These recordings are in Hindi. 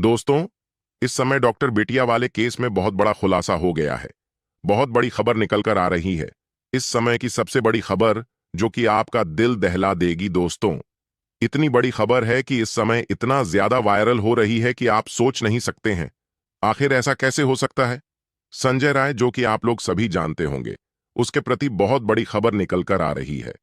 दोस्तों, इस समय डॉक्टर बेटिया वाले केस में बहुत बड़ा खुलासा हो गया है। बहुत बड़ी खबर निकल कर आ रही है। इस समय की सबसे बड़ी खबर जो कि आपका दिल दहला देगी दोस्तों। इतनी बड़ी खबर है कि इस समय इतना ज्यादा वायरल हो रही है कि आप सोच नहीं सकते हैं। आखिर ऐसा कैसे हो सकता है? संजय राय, जो कि आप लोग सभी जानते होंगे, उसके प्रति बहुत बड़ी खबर निकल कर आ रही है।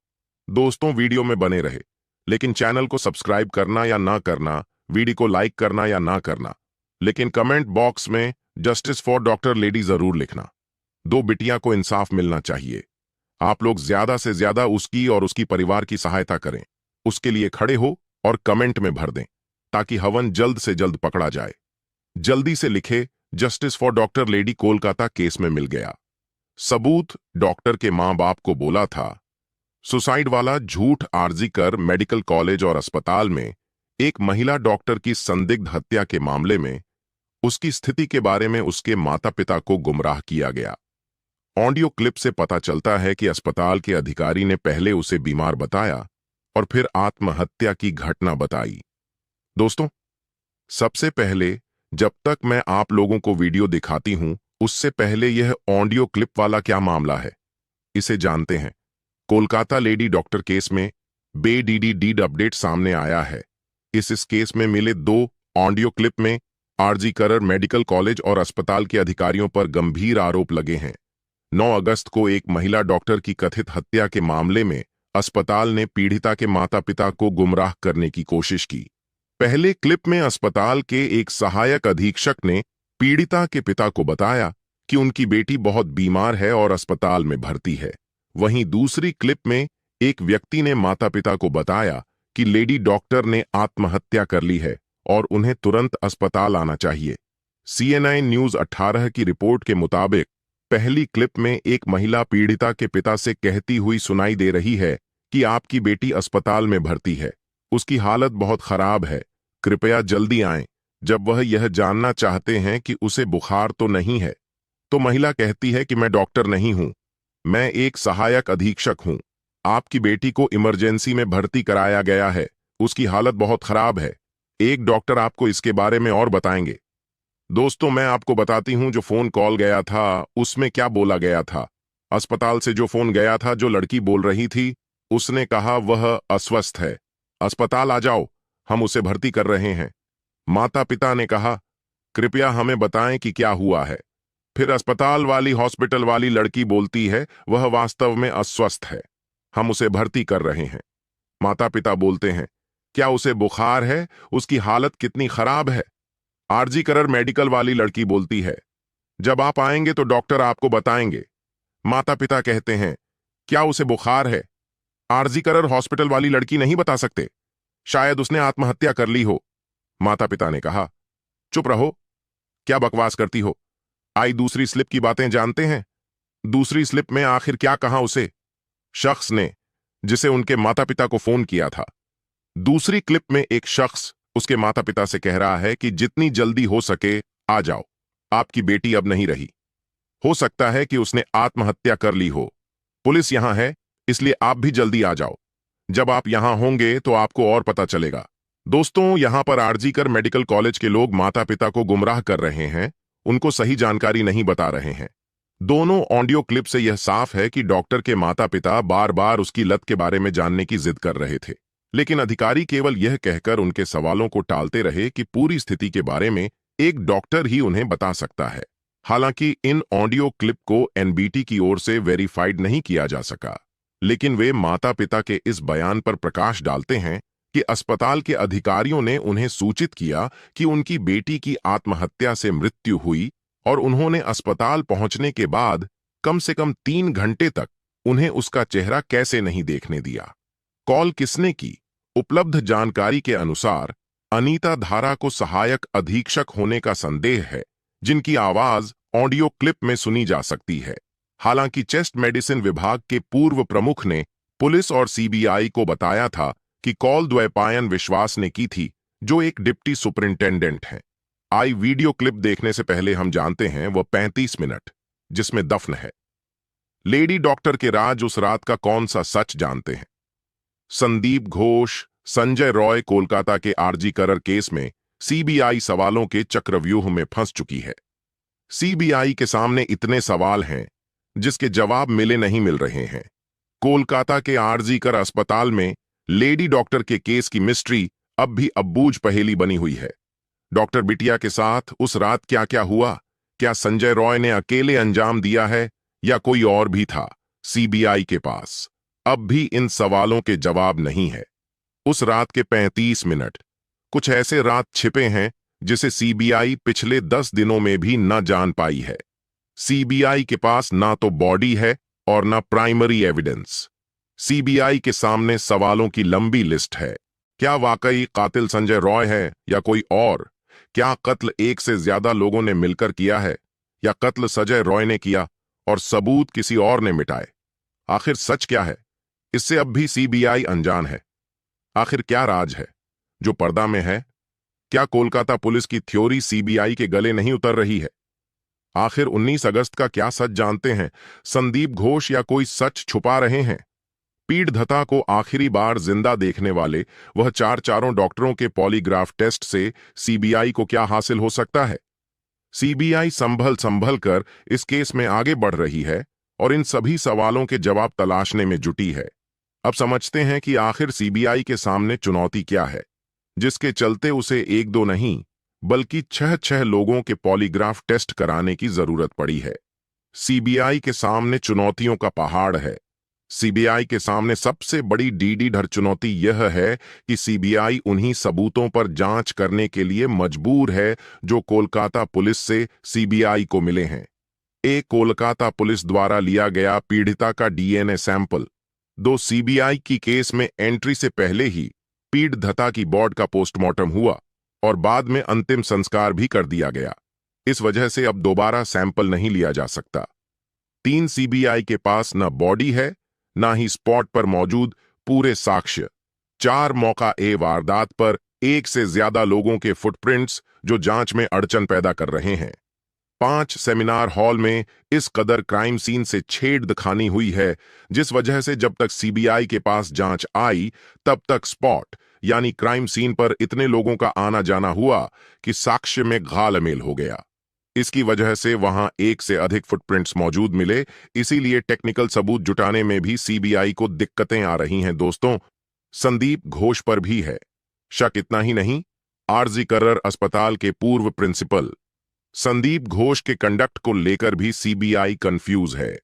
दोस्तों, वीडियो में बने रहे, लेकिन चैनल को सब्सक्राइब करना या ना करना, वीडियो को लाइक करना या ना करना, लेकिन कमेंट बॉक्स में जस्टिस फॉर डॉक्टर लेडी जरूर लिखना। दो बिटिया को इंसाफ मिलना चाहिए। आप लोग ज्यादा से ज्यादा उसकी और उसकी परिवार की सहायता करें, उसके लिए खड़े हो और कमेंट में भर दें ताकि हवन जल्द से जल्द पकड़ा जाए। जल्दी से लिखे, justice for doctor lady Kolkata case में मिल गया सबूत। डॉक्टर के मां बाप को बोला था सुसाइड वाला झूठ आर्जी कर मेडिकल कॉलेज और अस्पताल में एक महिला डॉक्टर की संदिग्ध हत्या के मामले में उसकी स्थिति के बारे में उसके माता पिता को गुमराह किया गया। ऑडियो क्लिप से पता चलता है कि अस्पताल के अधिकारी ने पहले उसे बीमार बताया और फिर आत्महत्या की घटना बताई। दोस्तों, सबसे पहले जब तक मैं आप लोगों को वीडियो दिखाती हूं, उससे पहले यह ऑडियो क्लिप वाला क्या मामला है, इसे जानते हैं। कोलकाता लेडी डॉक्टर केस में बेडीडी अपडेट सामने आया है। इस केस में मिले दो ऑडियो क्लिप में आरजी कर मेडिकल कॉलेज और अस्पताल के अधिकारियों पर गंभीर आरोप लगे हैं। 9 अगस्त को एक महिला डॉक्टर की कथित हत्या के मामले में अस्पताल ने पीड़िता के माता पिता को गुमराह करने की कोशिश की। पहले क्लिप में अस्पताल के एक सहायक अधीक्षक ने पीड़िता के पिता को बताया कि उनकी बेटी बहुत बीमार है और अस्पताल में भर्ती है। वहीं दूसरी क्लिप में एक व्यक्ति ने माता पिता को बताया कि लेडी डॉक्टर ने आत्महत्या कर ली है और उन्हें तुरंत अस्पताल आना चाहिए। CNN न्यूज 18 की रिपोर्ट के मुताबिक पहली क्लिप में एक महिला पीड़िता के पिता से कहती हुई सुनाई दे रही है कि आपकी बेटी अस्पताल में भर्ती है, उसकी हालत बहुत खराब है, कृपया जल्दी आएं। जब वह यह जानना चाहते हैं कि उसे बुखार तो नहीं है, तो महिला कहती है कि मैं डॉक्टर नहीं हूं, मैं एक सहायक अधीक्षक हूं। आपकी बेटी को इमरजेंसी में भर्ती कराया गया है, उसकी हालत बहुत खराब है। एक डॉक्टर आपको इसके बारे में और बताएंगे। दोस्तों, मैं आपको बताती हूं जो फोन कॉल गया था उसमें क्या बोला गया था। अस्पताल से जो फोन गया था, जो लड़की बोल रही थी, उसने कहा वह अस्वस्थ है, अस्पताल आ जाओ, हम उसे भर्ती कर रहे हैं। माता पिता ने कहा कृपया हमें बताएं कि क्या हुआ है। फिर अस्पताल वाली हॉस्पिटल वाली लड़की बोलती है वह वास्तव में अस्वस्थ है, हम उसे भर्ती कर रहे हैं। माता पिता बोलते हैं क्या उसे बुखार है, उसकी हालत कितनी खराब है। आरजी कर मेडिकल वाली लड़की बोलती है जब आप आएंगे तो डॉक्टर आपको बताएंगे। माता पिता कहते हैं क्या उसे बुखार है। आरजी कर हॉस्पिटल वाली लड़की नहीं बता सकते, शायद उसने आत्महत्या कर ली हो। माता पिता ने कहा चुप रहो, क्या बकवास करती हो। आई दूसरी स्लिप की बातें जानते हैं। दूसरी स्लिप में आखिर क्या कहा उसे शख्स ने जिसे उनके माता पिता को फोन किया था। दूसरी क्लिप में एक शख्स उसके माता पिता से कह रहा है कि जितनी जल्दी हो सके आ जाओ, आपकी बेटी अब नहीं रही, हो सकता है कि उसने आत्महत्या कर ली हो। पुलिस यहां है, इसलिए आप भी जल्दी आ जाओ। जब आप यहां होंगे तो आपको और पता चलेगा। दोस्तों, यहां पर आरजी कर मेडिकल कॉलेज के लोग माता पिता को गुमराह कर रहे हैं, उनको सही जानकारी नहीं बता रहे हैं। दोनों ऑडियो क्लिप से यह साफ है कि डॉक्टर के माता पिता बार बार उसकी लत के बारे में जानने की जिद कर रहे थे, लेकिन अधिकारी केवल यह कहकर उनके सवालों को टालते रहे कि पूरी स्थिति के बारे में एक डॉक्टर ही उन्हें बता सकता है। हालांकि इन ऑडियो क्लिप को एनबीटी की ओर से वेरीफाइड नहीं किया जा सका, लेकिन वे माता पिता के इस बयान पर प्रकाश डालते हैं कि अस्पताल के अधिकारियों ने उन्हें सूचित किया कि उनकी बेटी की आत्महत्या से मृत्यु हुई और उन्होंने अस्पताल पहुंचने के बाद कम से कम 3 घंटे तक उन्हें उसका चेहरा कैसे नहीं देखने दिया। कॉल किसने की? उपलब्ध जानकारी के अनुसार अनीता धारा को सहायक अधीक्षक होने का संदेह है, जिनकी आवाज ऑडियो क्लिप में सुनी जा सकती है। हालांकि चेस्ट मेडिसिन विभाग के पूर्व प्रमुख ने पुलिस और सीबीआई को बताया था कि कॉल द्वैपायन विश्वास ने की थी, जो एक डिप्टी सुपरिंटेंडेंट हैं। आई वीडियो क्लिप देखने से पहले हम जानते हैं वह 35 मिनट जिसमें दफन है। लेडी डॉक्टर के राज उस रात का कौन सा सच जानते हैं? संदीप घोष, संजय रॉय कोलकाता के आरजी कर केस में सीबीआई सवालों के चक्रव्यूह में फंस चुकी है। सीबीआई के सामने इतने सवाल हैं जिसके जवाब मिले नहीं मिल रहे हैं। कोलकाता के आरजी कर अस्पताल में लेडी डॉक्टर के केस की मिस्ट्री अब भी अबूझ पहेली बनी हुई है। डॉक्टर बिटिया के साथ उस रात क्या क्या हुआ? क्या संजय रॉय ने अकेले अंजाम दिया है या कोई और भी था? सीबीआई के पास अब भी इन सवालों के जवाब नहीं है। उस रात के 35 मिनट कुछ ऐसे रात छिपे हैं जिसे सीबीआई पिछले 10 दिनों में भी न जान पाई है। सीबीआई के पास ना तो बॉडी है और ना प्राइमरी एविडेंस। सीबीआई के सामने सवालों की लंबी लिस्ट है। क्या वाकई कातिल संजय रॉय है या कोई और? क्या कत्ल एक से ज्यादा लोगों ने मिलकर किया है या कत्ल संजय रॉय ने किया और सबूत किसी और ने मिटाए? आखिर सच क्या है? इससे अब भी सीबीआई अनजान है। आखिर क्या राज है जो पर्दा में है? क्या कोलकाता पुलिस की थ्योरी सीबीआई के गले नहीं उतर रही है? आखिर 19 अगस्त का क्या सच जानते हैं संदीप घोष या कोई सच छुपा रहे हैं? पीड़धता को आखिरी बार जिंदा देखने वाले वह चारों डॉक्टरों के पॉलीग्राफ टेस्ट से सीबीआई को क्या हासिल हो सकता है? सीबीआई संभल संभल कर इस केस में आगे बढ़ रही है और इन सभी सवालों के जवाब तलाशने में जुटी है। अब समझते हैं कि आखिर सीबीआई के सामने चुनौती क्या है जिसके चलते उसे एक दो नहीं बल्कि छह लोगों के पॉलीग्राफ टेस्ट कराने की जरूरत पड़ी है। सीबीआई के सामने चुनौतियों का पहाड़ है। सीबीआई के सामने सबसे बड़ी डीडीधर चुनौती यह है कि सीबीआई उन्हीं सबूतों पर जांच करने के लिए मजबूर है जो कोलकाता पुलिस से सीबीआई को मिले हैं। एक कोलकाता पुलिस द्वारा लिया गया पीड़िता का डीएनए सैंपल, दो सीबीआई की केस में एंट्री से पहले ही पीड़धता की बॉडी का पोस्टमार्टम हुआ और बाद में अंतिम संस्कार भी कर दिया गया। इस वजह से अब दोबारा सैंपल नहीं लिया जा सकता। 3 सीबीआई के पास न बॉडी है ना ही स्पॉट पर मौजूद पूरे साक्ष्य। 4 मौका ए वारदात पर एक से ज्यादा लोगों के फुटप्रिंट्स जो जांच में अड़चन पैदा कर रहे हैं। 5 सेमिनार हॉल में इस कदर क्राइम सीन से छेड़खानी हुई है जिस वजह से जब तक सीबीआई के पास जांच आई तब तक स्पॉट यानी क्राइम सीन पर इतने लोगों का आना जाना हुआ कि साक्ष्य में घालमेल हो गया। इसकी वजह से वहां एक से अधिक फुटप्रिंट्स मौजूद मिले, इसीलिए टेक्निकल सबूत जुटाने में भी सीबीआई को दिक्कतें आ रही हैं। दोस्तों, संदीप घोष पर भी है शक। इतना ही नहीं, आरजी कर अस्पताल के पूर्व प्रिंसिपल संदीप घोष के कंडक्ट को लेकर भी सीबीआई कंफ्यूज है।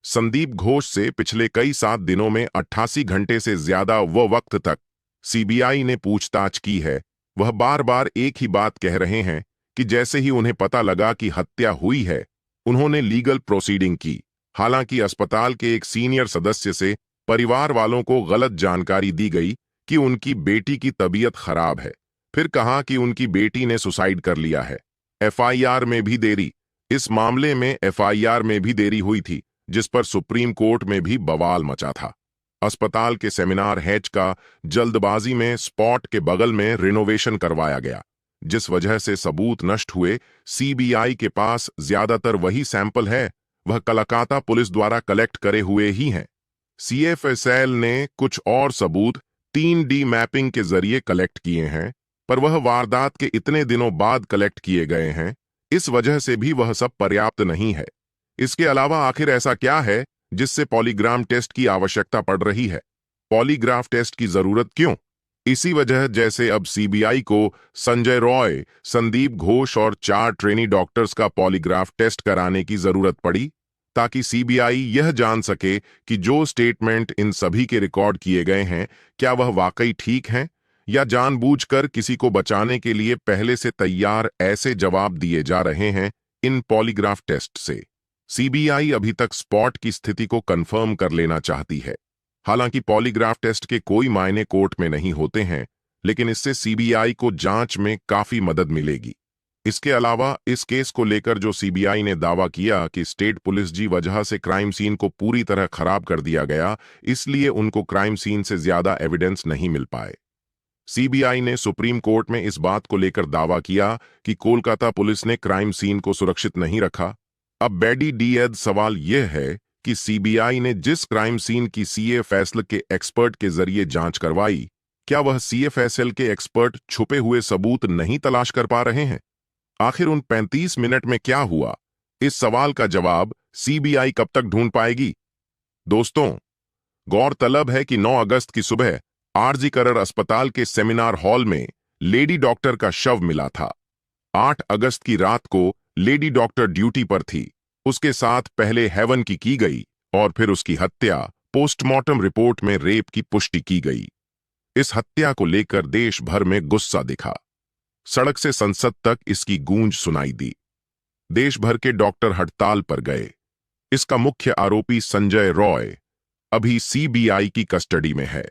संदीप घोष से पिछले कई 7 दिनों में 88 घंटे से ज्यादा वक्त तक सीबीआई ने पूछताछ की है। वह बार बार एक ही बात कह रहे हैं कि जैसे ही उन्हें पता लगा कि हत्या हुई है उन्होंने लीगल प्रोसीडिंग की। हालांकि अस्पताल के एक सीनियर सदस्य से परिवार वालों को गलत जानकारी दी गई कि उनकी बेटी की तबीयत खराब है। फिर कहा कि उनकी बेटी ने सुसाइड कर लिया है। एफआईआर में भी देरी। इस मामले में एफआईआर में भी देरी हुई थी जिस पर सुप्रीम कोर्ट में भी बवाल मचा था। अस्पताल के सेमिनार हैच का जल्दबाजी में स्पॉट के बगल में रिनोवेशन करवाया गया जिस वजह से सबूत नष्ट हुए। सीबीआई के पास ज्यादातर वही सैंपल है वह कोलकाता पुलिस द्वारा कलेक्ट करे हुए ही हैं। सीएफएसएल ने कुछ और सबूत 3D मैपिंग के जरिए कलेक्ट किए हैं पर वह वारदात के इतने दिनों बाद कलेक्ट किए गए हैं, इस वजह से भी वह सब पर्याप्त नहीं है। इसके अलावा आखिर ऐसा क्या है जिससे पॉलीग्राफ टेस्ट की आवश्यकता पड़ रही है? पॉलीग्राफ टेस्ट की जरूरत क्यों? इसी वजह जैसे अब सीबीआई को संजय रॉय, संदीप घोष और 4 ट्रेनी डॉक्टर्स का पॉलीग्राफ टेस्ट कराने की जरूरत पड़ी ताकि सीबीआई यह जान सके कि जो स्टेटमेंट इन सभी के रिकॉर्ड किए गए हैं क्या वह वाकई ठीक हैं या जानबूझकर किसी को बचाने के लिए पहले से तैयार ऐसे जवाब दिए जा रहे हैं। इन पॉलीग्राफ टेस्ट से सीबीआई अभी तक स्पॉट की स्थिति को कंफर्म कर लेना चाहती है। हालांकि पॉलीग्राफ टेस्ट के कोई मायने कोर्ट में नहीं होते हैं, लेकिन इससे सीबीआई को जांच में काफी मदद मिलेगी। इसके अलावा इस केस को लेकर जो सीबीआई ने दावा किया कि स्टेट पुलिस जी वजह से क्राइम सीन को पूरी तरह खराब कर दिया गया, इसलिए उनको क्राइम सीन से ज्यादा एविडेंस नहीं मिल पाए। सीबीआई ने सुप्रीम कोर्ट में इस बात को लेकर दावा किया कि कोलकाता पुलिस ने क्राइम सीन को सुरक्षित नहीं रखा। अब बैडी डीएद सवाल यह है कि सीबीआई ने जिस क्राइम सीन की सीए फैसले के एक्सपर्ट के जरिए जांच करवाई, क्या वह सीएफएसएल के एक्सपर्ट छुपे हुए सबूत नहीं तलाश कर पा रहे हैं? आखिर उन 35 मिनट में क्या हुआ? इस सवाल का जवाब सीबीआई कब तक ढूंढ पाएगी? दोस्तों, गौरतलब है कि 9 अगस्त की सुबह आरजी करण अस्पताल के सेमिनार हॉल में लेडी डॉक्टर का शव मिला था। 8 अगस्त की रात को लेडी डॉक्टर ड्यूटी पर थी। उसके साथ पहले हेवन की गई और फिर उसकी हत्या पोस्टमार्टम रिपोर्ट में रेप की पुष्टि की गई। इस हत्या को लेकर देश भर में गुस्सा दिखा। सड़क से संसद तक इसकी गूंज सुनाई दी। देश भर के डॉक्टर हड़ताल पर गए। इसका मुख्य आरोपी संजय रॉय अभी सीबीआई की कस्टडी में है।